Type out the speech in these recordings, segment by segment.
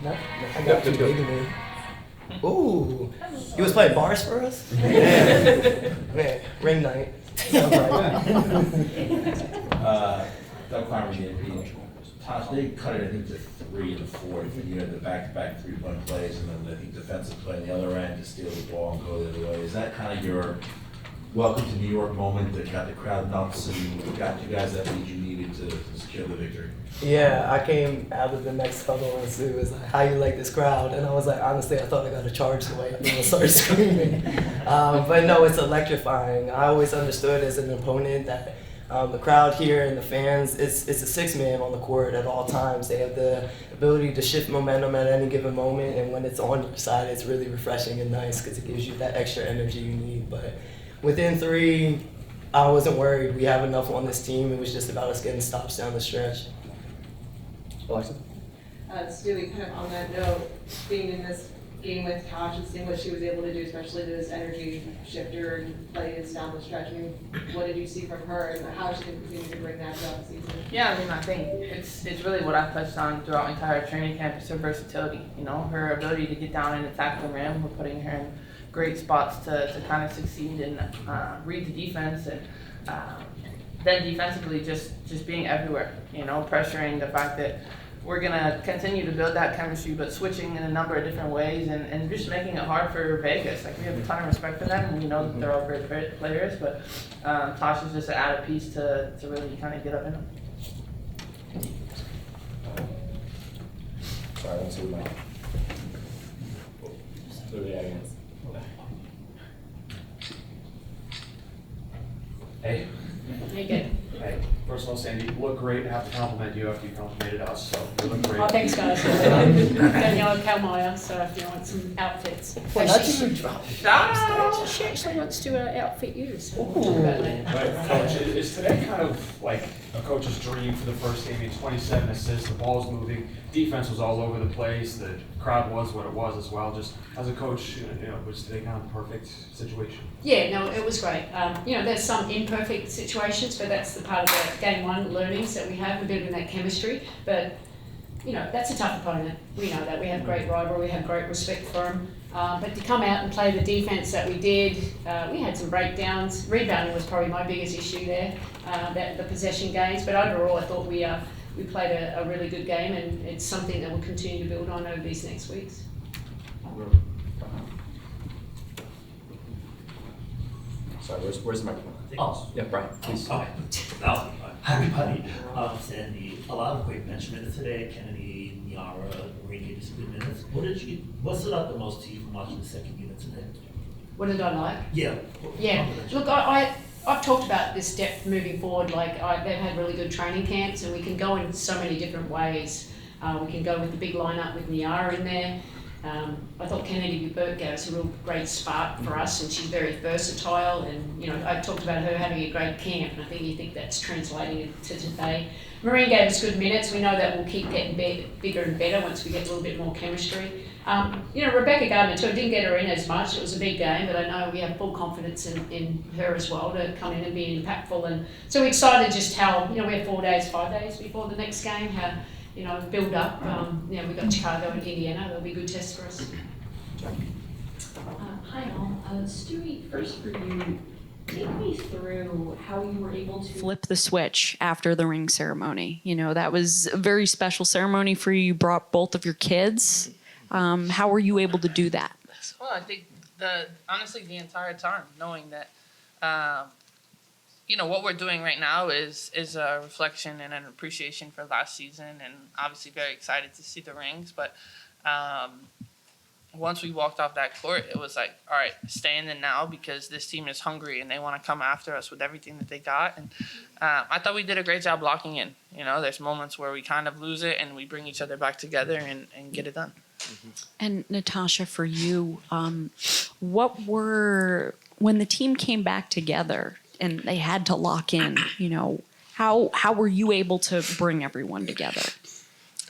No, I got too big of me. Ooh, you was playing bars for us? Man, ring night. Sounds right. Doug Farmer, DNP. Tosh, they cut it, I think, to 3 in the fourth, and you had the back-to-back three-point plays, and then I think defensive play on the other end to steal the ball and go the other way. Is that kind of your welcome to New York moment that got the crowd nuts and got you guys that lead you needed to secure the victory? Yeah, I came out of the next huddle and Sue was like, "How you like this crowd?" And I was like, honestly, I thought I got a charge the way I started screaming. But no, it's electrifying. I always understood as an opponent that the crowd here and the fans, it's a 6-man on the court at all times. They have the ability to shift momentum at any given moment, and when it's on your side, it's really refreshing and nice because it gives you that extra energy you need. But within 3, I wasn't worried. We have enough on this team. It was just about us getting stops down the stretch. Alexa? Stewie, kind of on that note, being in this game with Tosh and seeing what she was able to do, especially this energy shifter and plays down the stretch, I mean, what did you see from her and how she can continue to bring that throughout the season? Yeah, I mean, I think it's really what I've touched on throughout my entire training camp is her versatility. You know, her ability to get down and attack the rim. We're putting her in great spots to kind of succeed and read the defense and then defensively just being everywhere, you know, pressuring the fact that we're going to continue to build that chemistry, but switching in a number of different ways and just making it hard for Vegas. Like, we have a ton of respect for them, and we know that they're all great players, but Tasha's just an added piece to really kind of get up in them. Sorry, let's see Mike. Hey. Hey, good. Hey. First of all, Sandy, you look great. I have to compliment you after you complimented us, so you look great. Oh, thanks, guys. Danielle Kalmeyer, so if you want some outfits. Well, that's even drop. She actually wants to outfit you, so we'll talk about that later. But Coach, is today kind of like a coach's dream for the first game? 27 assists, the ball's moving, defense was all over the place, the crowd was what it was as well. Just as a coach, you know, was today kind of a perfect situation? Yeah, no, it was great. You know, there's some imperfect situations, but that's the part of the game one learnings that we have. We're building that chemistry, but you know, that's a tough opponent. We know that. We have great rivalry, we have great respect for them. But to come out and play the defense that we did, we had some breakdowns. Rebounding was probably my biggest issue there, the possession games. But overall, I thought we played a really good game, and it's something that we'll continue to build on over these next weeks. Sorry, where's the microphone? Oh, Yeah, Brian, please. okay. Now, everybody, Sandy, a lot of great bench minutes today. Kennedy, Niara, Marie gave you some good minutes. What stood out the most to you from watching the second unit today? What did I like? Yeah. Yeah, look, I've talked about this depth moving forward. Like, they've had really good training camps, and we can go in so many different ways. We can go with the big lineup with Niara in there. I thought Kennedy Burt gave us a real great spark for us, and she's very versatile. And you know, I talked about her having a great camp, and I think that's translating to today. Marine gave us good minutes. We know that we'll keep getting bigger and better once we get a little bit more chemistry. You know, Rebecca Gardner too. I didn't get her in as much. It was a big game, but I know we have full confidence in her as well to come in and be impactful. And so we're excited just how, you know, we have 4 days, 5 days before the next game. How, you know, build up. You know, we've got Chicago and Indiana. That'll be a good test for us. Hi all. Stewie, first for you, take me through how you were able to flip the switch after the ring ceremony. You know, that was a very special ceremony for you. You brought both of your kids. How were you able to do that? Well, I think honestly the entire time, knowing that you know, what we're doing right now is a reflection and an appreciation for last season, and obviously very excited to see the rings. But once we walked off that court, it was like, all right, stay in the now, because this team is hungry and they want to come after us with everything that they got. And I thought we did a great job locking in. You know, there's moments where we kind of lose it and we bring each other back together and get it done. And Natasha, for you, when the team came back together and they had to lock in, you know, how were you able to bring everyone together?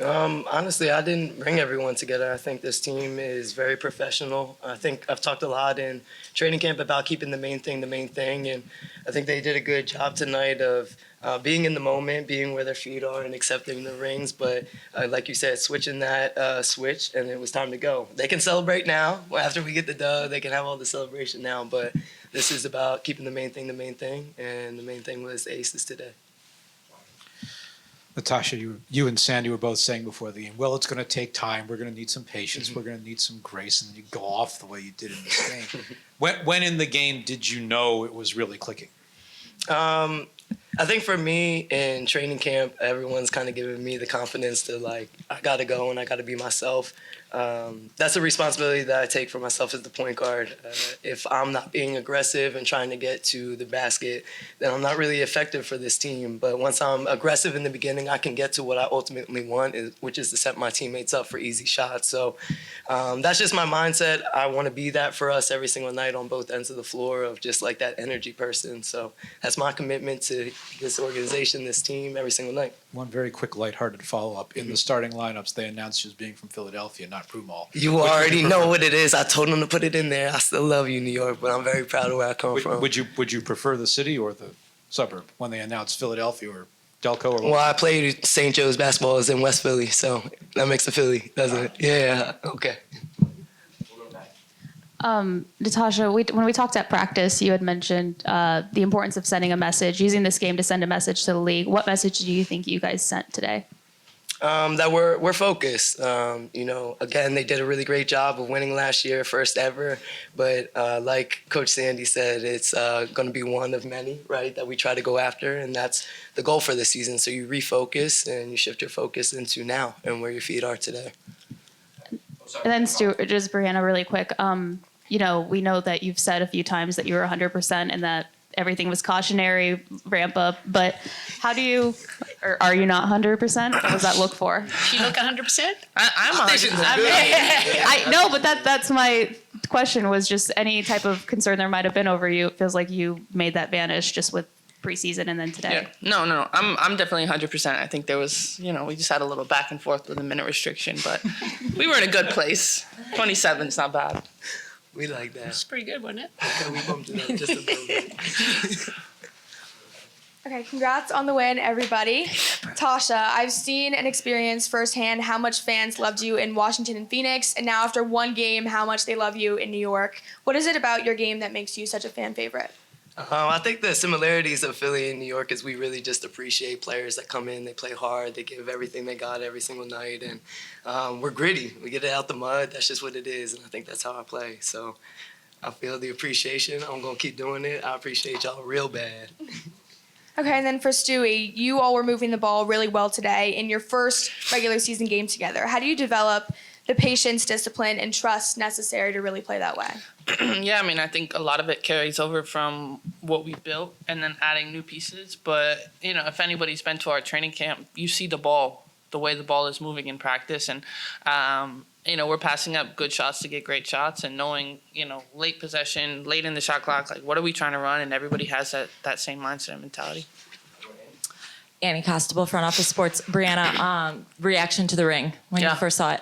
Honestly, I didn't bring everyone together. I think this team is very professional. I think I've talked a lot in training camp about keeping the main thing, and I think they did a good job tonight of being in the moment, being where their feet are, and accepting the rings. But like you said, switching that switch, and it was time to go. They can celebrate now. After we get the dub, they can have all the celebration now. But this is about keeping the main thing, and the main thing was aces today. Natasha, you and Sandy were both saying before the game, well, it's going to take time. We're going to need some patience. We're going to need some grace. And then you go off the way you did in this game. When in the game did you know it was really clicking? I think for me in training camp, everyone's kind of giving me the confidence to I got to go and I got to be myself. That's a responsibility that I take for myself as the point guard. If I'm not being aggressive and trying to get to the basket, then I'm not really effective for this team. But once I'm aggressive in the beginning, I can get to what I ultimately want, which is to set my teammates up for easy shots. So that's just my mindset. I want to be that for us every single night on both ends of the floor, of just that energy person. So that's my commitment to this organization, this team, every single night. One very quick, lighthearted follow-up. In the starting lineups, they announced you as being from Philadelphia, not Broomall. You already know what it is. I told them to put it in there. I still love you, New York, but I'm very proud of where I come from. Would you prefer the city or the suburb when they announced Philadelphia or Delco? Or well, I played St. Joe's basketball is in West Philly, so that makes it Philly, doesn't it? Yeah, okay. Natasha, when we talked at practice, you had mentioned the importance of sending a message, using this game to send a message to the league. What message do you think you guys sent today? That we're focused. Again, they did a really great job of winning last year, first ever. But like Coach Sandy said, it's going to be one of many, right, that we try to go after. And that's the goal for this season. So you refocus and you shift your focus into now and where your feet are today. And then Stewart, just Breanna, really quick. We know that you've said a few times that you were 100% and that everything was cautionary, ramp up. But how do you, or are you not 100%? What does that look for? You look 100%? I'm 100%. I know, but that's my question, was just any type of concern there might have been over you. It feels like you made that vanish just with preseason and then today. Yeah. No. I'm definitely 100%. I think there was, we just had a little back and forth with the minute restriction, but we were in a good place. 27's not bad. We like that. It's pretty good, wasn't it? Okay, we bumped it up just a little bit. Okay, congrats on the win, everybody. Tasha, I've seen and experienced firsthand how much fans loved you in Washington and Phoenix, and now after one game, how much they love you in New York. What is it about your game that makes you such a fan favorite? I think the similarities of Philly and New York is we really just appreciate players that come in, they play hard, they give everything they got every single night, and we're gritty. We get it out the mud. That's just what it is, and I think that's how I play. So I feel the appreciation. I'm going to keep doing it. I appreciate y'all real bad. Okay, and then for Stewie, you all were moving the ball really well today in your first regular season game together. How do you develop the patience, discipline, and trust necessary to really play that way? Yeah, I think a lot of it carries over from what we built and then adding new pieces. But, if anybody's been to our training camp, you see the ball, the way the ball is moving in practice. And, we're passing up good shots to get great shots and knowing, late possession, late in the shot clock, what are we trying to run? And everybody has that same mindset and mentality. Annie Costable, Front Office Sports. Breanna, reaction to the ring when you first saw it?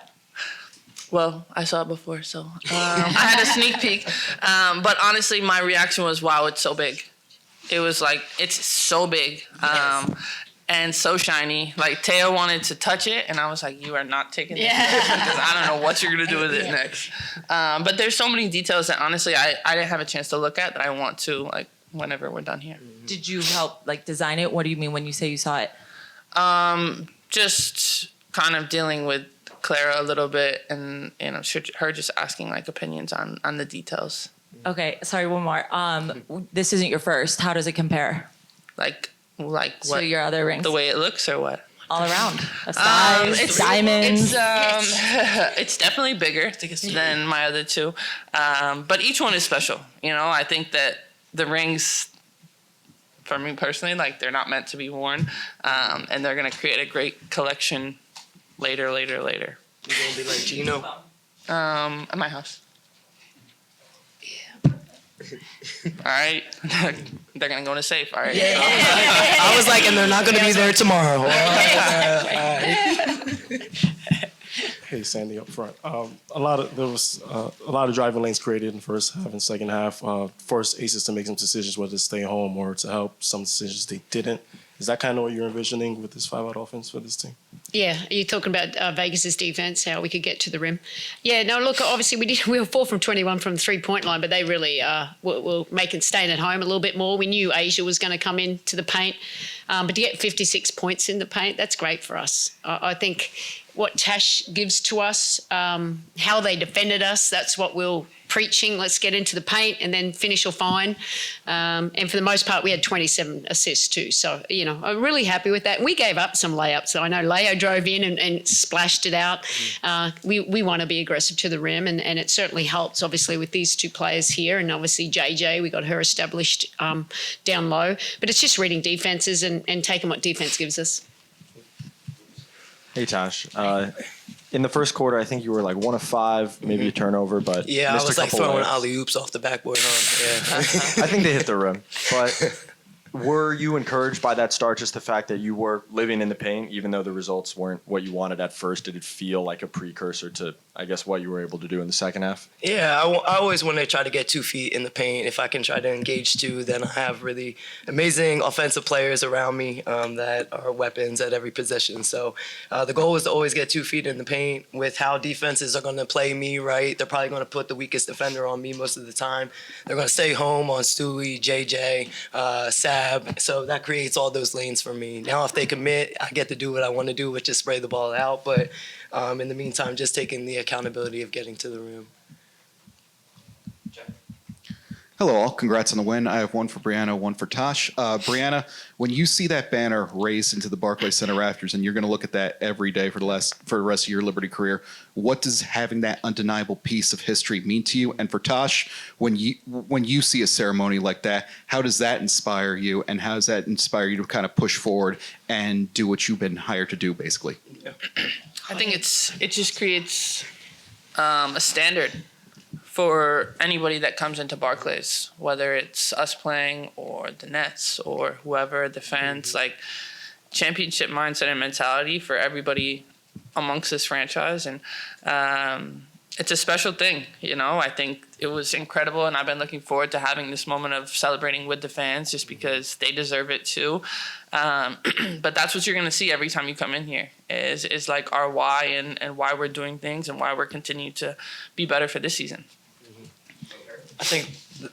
Well, I saw it before, so I had a sneak peek. But honestly, my reaction was, wow, it's so big. It was it's so big and so shiny. Taya wanted to touch it, and I was like, you are not taking this because I don't know what you're going to do with it next. But there's so many details that, honestly, I didn't have a chance to look at that I want to, whenever we're done here. Did you help, design it? What do you mean when you say you saw it? Just kind of dealing with Clara a little bit and her just asking opinions on the details. Okay, sorry, one more. This isn't your first. How does it compare? What? To your other rings? The way it looks or what? All around. A size, diamonds. It's definitely bigger than my other two. But each one is special. I think that the rings, for me personally, they're not meant to be worn. And they're going to create a great collection later. You gonna be like Gino? At my house. Yeah. All right. They're gonna go in a safe. All right. Yeah. I was and they're not gonna be there tomorrow. Hey, Sandy up front. There was a lot of driving lanes created in the first half and second half. Forced Aces to make some decisions whether to stay home or to help. Some decisions they didn't. Is that kind of what you're envisioning with this 5-out offense for this team? Yeah, you're talking about Vegas's defense, how we could get to the rim. Yeah, no, look, obviously we were 4 from 21 from the 3-point line, but they really were making staying at home a little bit more. We knew Asia was going to come into the paint, but to get 56 points in the paint, that's great for us. I think what Tash gives to us, how they defended us, that's what we'll preaching. Let's get into the paint and then finish or fine. And for the most part, we had 27 assists too. So, I'm really happy with that. We gave up some layups. So I know Leo drove in and splashed it out. We want to be aggressive to the rim, and it certainly helps, obviously, with these two players here. And obviously JJ, we got her established down low. But it's just reading defenses and taking what defense gives us. Hey, Tosh. In the first quarter, I think you were like 1 of 5, maybe a turnover, but Yeah, I missed was a like couple throwing layups. alley-oops off the backboard, huh? Yeah. I think they hit the rim. But were you encouraged by that start, just the fact that you were living in the paint, even though the results weren't what you wanted at first? Did it feel like a precursor to, I guess, what you were able to do in the second half? Yeah, I always want to try to get 2 feet in the paint. If I can try to engage 2, then I have really amazing offensive players around me that are weapons at every position. So the goal is to always get 2 feet in the paint. With how defenses are going to play me, right, they're probably going to put the weakest defender on me most of the time. They're going to stay home on Stewie, JJ, Sab. So that creates all those lanes for me. Now if they commit, I get to do what I want to do, which is spray the ball out. But in the meantime, just taking the accountability of getting to the rim. Hello all, congrats on the win. I have one for Breanna, one for Tosh. Breanna, when you see that banner raised into the Barclays Center rafters, and you're going to look at that every day for the rest of your Liberty career, what does having that undeniable piece of history mean to you? And for Tosh, when you see a ceremony like that, how does that inspire you, and how does that inspire you to kind of push forward and do what you've been hired to do, basically? Yeah. I think it just creates a standard for anybody that comes into Barclays, whether it's us playing or the Nets or whoever, the fans, like championship mindset and mentality for everybody amongst this franchise. And it's a special thing, I think it was incredible, and I've been looking forward to having this moment of celebrating with the fans just because they deserve it too. But that's what you're going to see every time you come in here is like our why and why we're doing things and why we're continuing to be better for this season. I think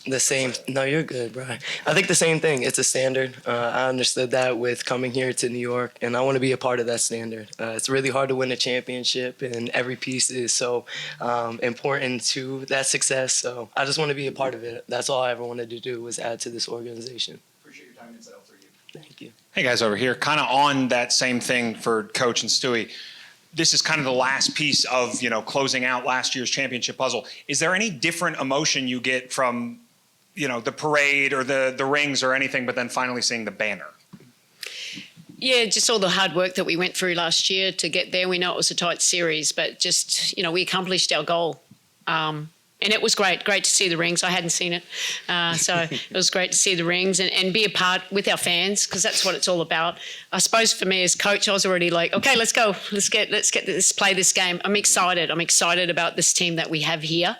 the same. No, you're good, Brian. I think the same thing. It's a standard. I understood that with coming here to New York, and I want to be a part of that standard. It's really hard to win a championship, and every piece is so important to that success. So I just want to be a part of it. That's all I ever wanted to do was add to this organization. Appreciate your time and insight. Thank you. Hey guys, over here, kind of on that same thing for Coach and Stewie. This is kind of the last piece of, closing out last year's championship puzzle. Is there any different emotion you get from, the parade or the rings or anything, but then finally seeing the banner? Yeah, just all the hard work that we went through last year to get there. We know it was a tight series, but just, we accomplished our goal. And it was great to see the rings. I hadn't seen it. So it was great to see the rings and be a part with our fans, because that's what it's all about. I suppose for me as coach, I was already like, okay, let's go. Let's play this game. I'm excited. I'm excited about this team that we have here.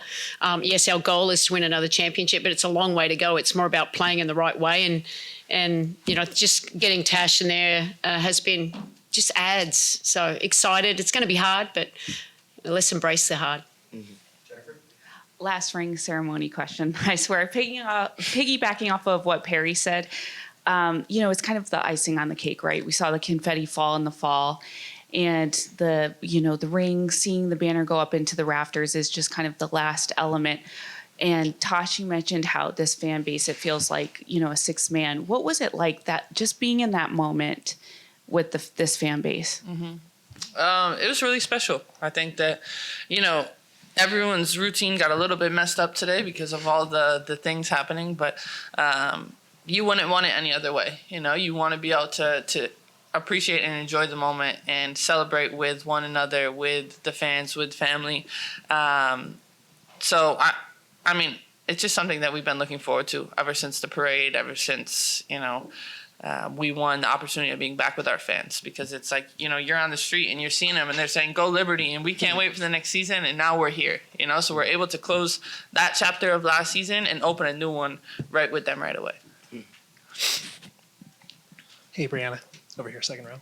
Yes, our goal is to win another championship, but it's a long way to go. It's more about playing in the right way. And just getting Tash in there has been just adds. So excited. It's going to be hard, but let's embrace the hard. Last ring ceremony question, I swear. Piggybacking off of what Perry said, it's kind of the icing on the cake, right? We saw the confetti fall in the fall, and the ring, seeing the banner go up into the rafters is just kind of the last element. And Tosh, you mentioned how this fan base, it feels like, a sixth man. What was it like that, just being in that moment with this fan base? Mm-hmm. It was really special. I think that, everyone's routine got a little bit messed up today because of all the things happening, but you wouldn't want it any other way. You want to be able to appreciate and enjoy the moment and celebrate with one another, with the fans, with family. So, I mean, it's just something that we've been looking forward to ever since the parade, ever since, we won the opportunity of being back with our fans, because it's like, you're on the street and you're seeing them and they're saying, go Liberty, and we can't wait for the next season, and now we're here, so we're able to close that chapter of last season and open a new one right with them right away. Hey, Breanna, over here, second row.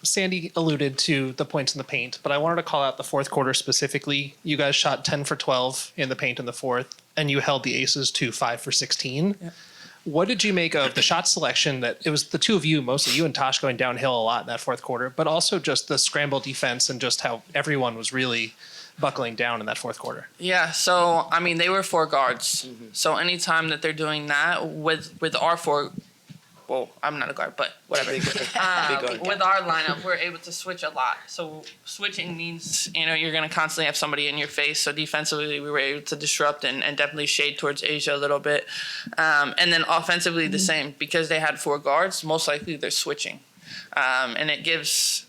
Sandy alluded to the points in the paint, but I wanted to call out the fourth quarter specifically. You guys shot 10 for 12 in the paint in the fourth, and you held the Aces to 5 for 16. Yep. What did you make of the shot selection that it was the two of you, mostly you and Tosh, going downhill a lot in that fourth quarter, but also just the scramble defense and just how everyone was really buckling down in that fourth quarter? Yeah, so, I mean, they were 4 guards. Mm-hmm. So anytime that they're doing that with our 4, well, I'm not a guard, but whatever. With our lineup, we're able to switch a lot. So switching means, you're going to constantly have somebody in your face. So defensively, we were able to disrupt and definitely shade towards Asia a little bit. And then offensively, the same. Because they had 4 guards, most likely they're switching. And it gives,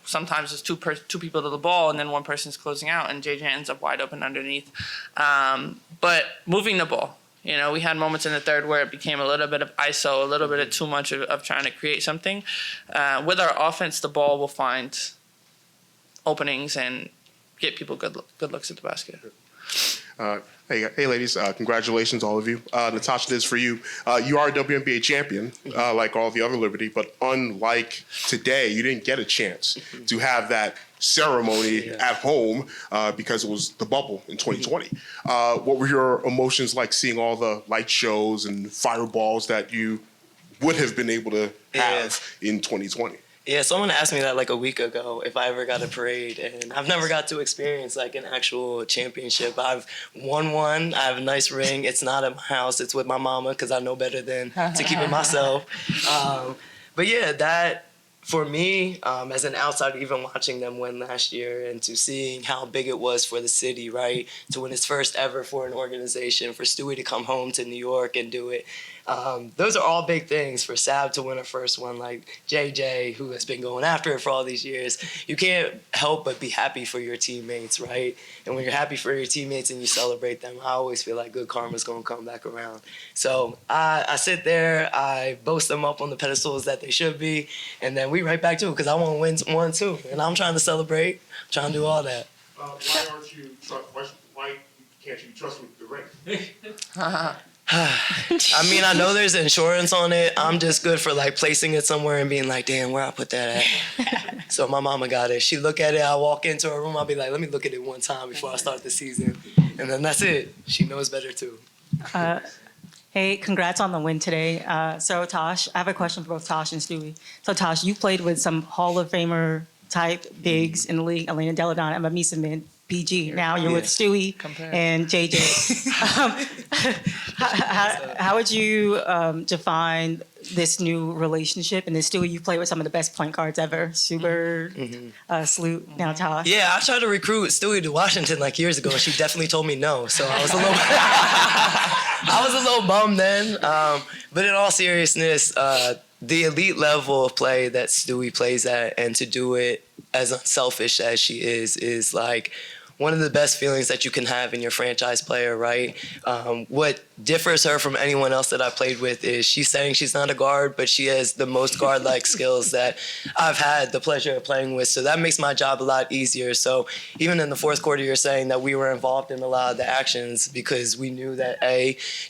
sometimes it's two people to the ball and then one person's closing out and JJ ends up wide open underneath. But moving the ball. We had moments in the third where it became a little bit of ISO, a little bit of too much of trying to create something. With our offense, the ball will find openings and get people good looks at the basket. Hey, ladies, congratulations, all of you. Natasha, this is for you. You are a WNBA champion, like all the other Liberty, but unlike today, you didn't get a chance to have that ceremony at home because it was the bubble in 2020. What were your emotions like seeing all the light shows and fireballs that you would have been able to have in 2020? Yeah, someone asked me that like a week ago if I ever got a parade, and I've never got to experience like an actual championship. I've won one. I have a nice ring. It's not at my house. It's with my mama because I know better than to keep it myself. But yeah, that for me, as an outsider, even watching them win last year and to seeing how big it was for the city, right, to win its first ever for an organization, for Stewie to come home to New York and do it. Those are all big things. For Sab to win her first one, like JJ, who has been going after it for all these years. You can't help but be happy for your teammates, right? And when you're happy for your teammates and you celebrate them, I always feel like good karma's going to come back around. So I sit there, I boast them up on the pedestals that they should be, and then we right back to it because I want to win one too. And I'm trying to celebrate, trying to do all that. Why can't you trust with the ring? I mean, I know there's insurance on it. I'm just good for like placing it somewhere and being like, damn, where I put that at? So my mama got it. She look at it, I walk into her room, I'll be like, let me look at it one time before I start the season. And then that's it. She knows better too. Hey, congrats on the win today. So Tosh, I have a question for both Tosh and Stewie. So Tosh, you played with some Hall of Famer type bigs in the league, Elena Deladon, Emma Meeseman, PG. Now you're with Stewie and JJ. How would you define this new relationship? And then Stewie, you played with some of the best point guards ever. Super, Sloot, now Tosh. Yeah, I tried to recruit Stewie to Washington like years ago, and she definitely told me no. So I was a little, I was a little bummed then. But in all seriousness, the elite level of play that Stewie plays at, and to do it as unselfish as she is like one of the best feelings that you can have in your franchise player, right? What differs her from anyone else that I played with is she's saying she's not a guard, but she has the most guard-like skills that I've had the pleasure of playing with. So that makes my job a lot easier. So even in the fourth quarter, you're saying that we were involved in a lot of the actions because we knew that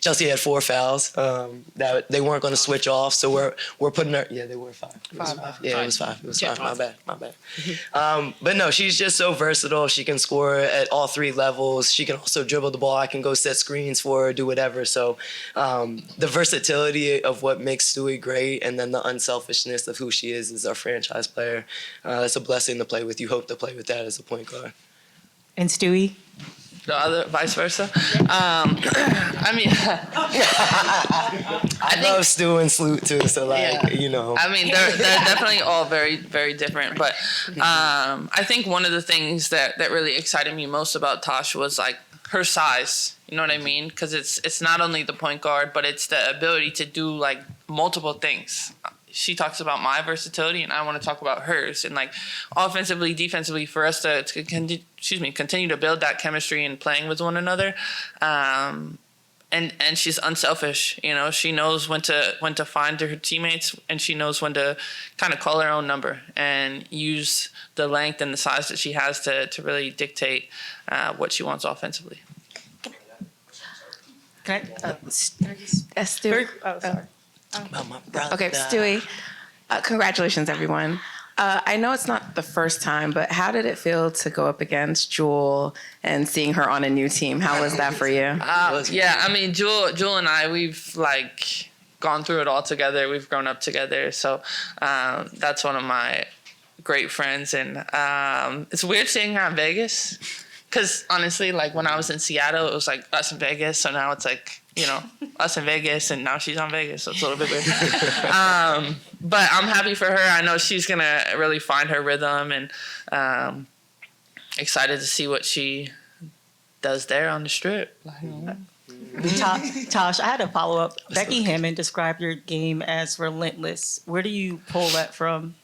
Chelsea had 4 fouls, that they weren't going to switch off. So we're putting her. Yeah, they were 5. It was 5. Yeah, it was 5. It was 5. My bad. But no, she's just so versatile. She can score at all 3 levels. She can also dribble the ball. I can go set screens for her, do whatever. So the versatility of what makes Stewie great, and then the unselfishness of who she is as our franchise player, it's a blessing to play with. You hope to play with that as a point guard. And Stewie? The other, vice versa. I mean, I love Stu and Sloot too. So like, you know. I mean, they're definitely all very, very different. But I think one of the things that really excited me most about Tosh was like her size. You know what I mean? Because it's not only the point guard, but it's the ability to do like multiple things. She talks about my versatility, and I want to talk about hers. And like offensively, defensively, for us to continue to build that chemistry and playing with one another. And she's unselfish. You know, she knows when to find her teammates, and she knows when to kind of call her own number and use the length and the size that she has to really dictate what she wants offensively. Can I? Stu. Oh, sorry. Okay, Stewie, congratulations, everyone. I know it's not the first time, but how did it feel to go up against Jewel and seeing her on a new team? How was that for you? Yeah, I mean, Jewel and I, we've like gone through it all together. We've grown up together. So that's one of my great friends. And it's weird seeing her in Vegas because honestly, like when I was in Seattle, it was like us in Vegas. So now it's like, us in Vegas, and now she's on Vegas, so it's a little bit weird. But I'm happy for her. I know she's going to really find her rhythm, and excited to see what she does there on the strip. Tosh, I had a follow-up. Becky Hammond described your game as relentless. Where do you pull that from?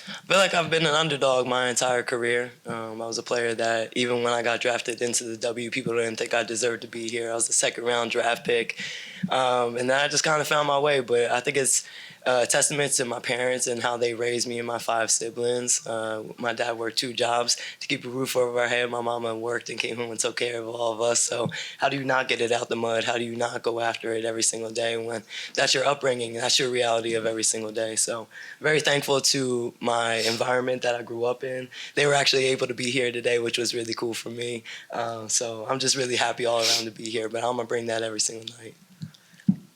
I feel like I've been an underdog my entire career. I was a player that even when I got drafted into the W, people didn't think I deserved to be here. I was a second-round draft pick. And then I just kind of found my way. But I think it's a testament to my parents and how they raised me and my 5 siblings. My dad worked 2 jobs to keep a roof over our head. My mama worked and came home and took care of all of us. So how do you not get it out the mud? How do you not go after it every single day when that's your upbringing? That's your reality of every single day. So very thankful to my environment that I grew up in. They were actually able to be here today, which was really cool for me. So I'm just really happy all around to be here. But I'm going to bring that every single night.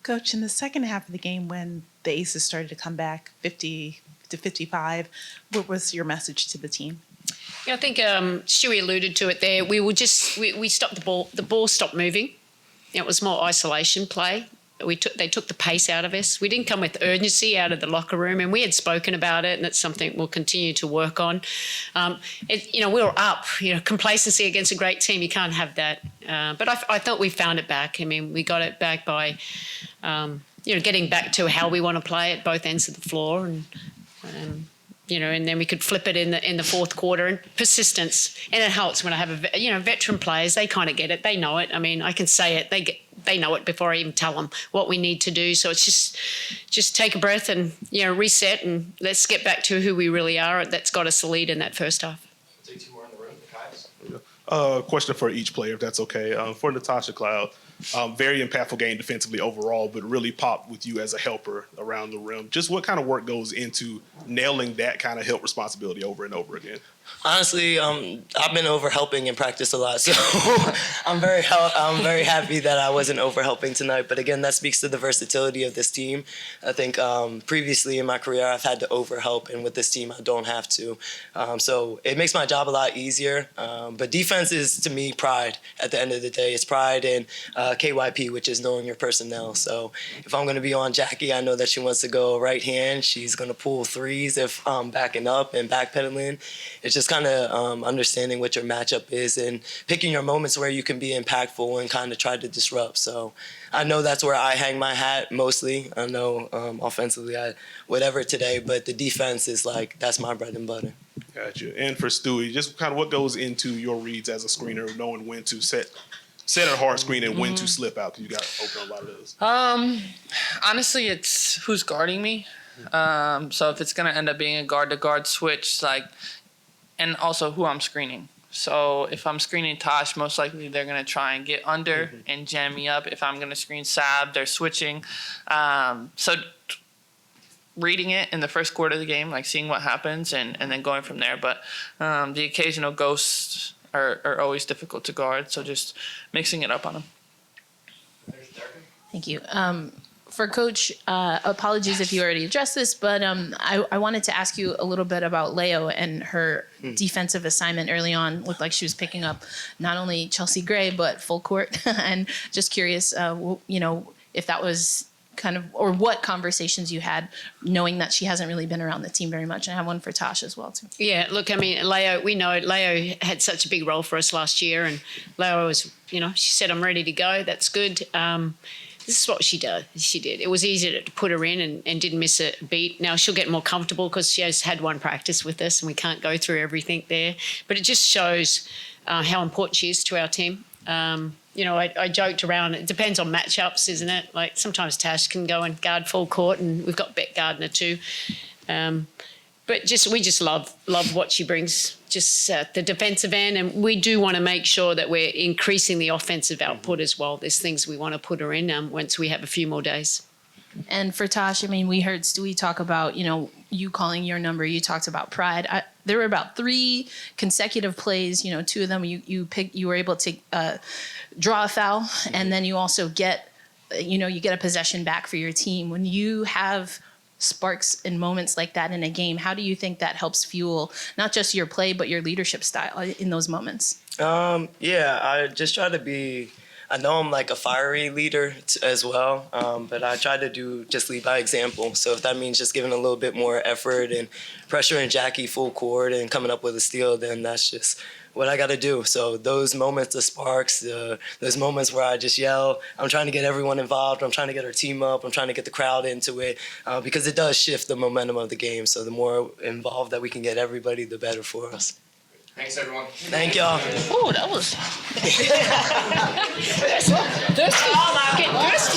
Coach, in the second half of the game when the Aces started to come back 50 to 55, what was your message to the team? Yeah, I think Stewie alluded to it there. We stopped the ball. The ball stopped moving. It was more isolation play. They took the pace out of us. We didn't come with urgency out of the locker room, and we had spoken about it, and it's something we'll continue to work on. We were up. Complacency against a great team, you can't have that. But I thought we found it back. I mean, we got it back by, getting back to how we want to play at both ends of the floor, and then we could flip it in the fourth quarter, and persistence. And it helps when I have veteran players. They kind of get it. They know it. I mean, I can say it. They know it before I even tell them what we need to do. So it's just take a breath and reset, and let's get back to who we really are. That's got us the lead in that first half. Take 2 more in the room. Guys. Question for each player, if that's okay. For Natasha Cloud, very impactful game defensively overall, but really popped with you as a helper around the rim. Just what kind of work goes into nailing that kind of help responsibility over and over again? Honestly, I've been over helping in practice a lot, so I'm very happy that I wasn't over helping tonight. But again, that speaks to the versatility of this team. I think previously in my career, I've had to over help, and with this team, I don't have to. So it makes my job a lot easier. But defense is, to me, pride. At the end of the day, it's pride in KYP, which is knowing your personnel. So if I'm going to be on Jackie, I know that she wants to go right hand. She's going to pull threes if I'm backing up and backpedaling. It's just kind of understanding what your matchup is and picking your moments where you can be impactful and kind of try to disrupt. So I know that's where I hang my hat mostly. I know offensively, whatever today, but the defense is that's my bread and butter. Gotcha. And for Stewie, just kind of what goes into your reads as a screener, knowing when to set a hard screen and when to slip out, because you got to open a lot of those. Honestly, it's who's guarding me. So if it's going to end up being a guard-to-guard switch, and also who I'm screening. So if I'm screening Tosh, most likely they're going to try and get under and jam me up. If I'm going to screen Sab, they're switching. So reading it in the first quarter of the game, seeing what happens and then going from there. But the occasional ghosts are always difficult to guard, so just mixing it up on them. Thank you. For Coach, apologies if you already addressed this, but I wanted to ask you a little bit about Leo and her defensive assignment early on. Looked like she was picking up not only Chelsea Gray, but full court. And just curious, if that was kind of, or what conversations you had knowing that she hasn't really been around the team very much. And I have one for Tosh as well, too. Yeah, look, I mean, we know Leo had such a big role for us last year. And Leo was, she said, I'm ready to go. That's good. This is what she did. It was easy to put her in and didn't miss a beat. Now she'll get more comfortable because she has had one practice with us and we can't go through everything there. But it just shows how important she is to our team. I joked around, it depends on matchups, isn't it? Sometimes Tash can go and guard full court and we've got Beck Gardner too. But we just love what she brings just the defensive end, and we do want to make sure that we're increasing the offensive output as well. There's things we want to put her in once we have a few more days. And for Tosh, I mean, we heard Stewie talk about, you calling your number. You talked about pride. There were about 3 consecutive plays. 2 of them you were able to draw a foul, and then you also get, you get a possession back for your team. When you have sparks and moments like that in a game, how do you think that helps fuel not just your play but your leadership style in those moments? Yeah, I just try to be. I know I'm like a fiery leader as well, but I try to just lead by example. So if that means just giving a little bit more effort and pressuring Jackie full court and coming up with a steal, then that's just what I got to do. So those moments of sparks, those moments where I just yell, I'm trying to get everyone involved. I'm trying to get our team up. I'm trying to get the crowd into it because it does shift the momentum of the game. So the more involved that we can get everybody, the better for us. Thanks, everyone. Thank y'all. Oh, that was thirsty. Getting thirsty.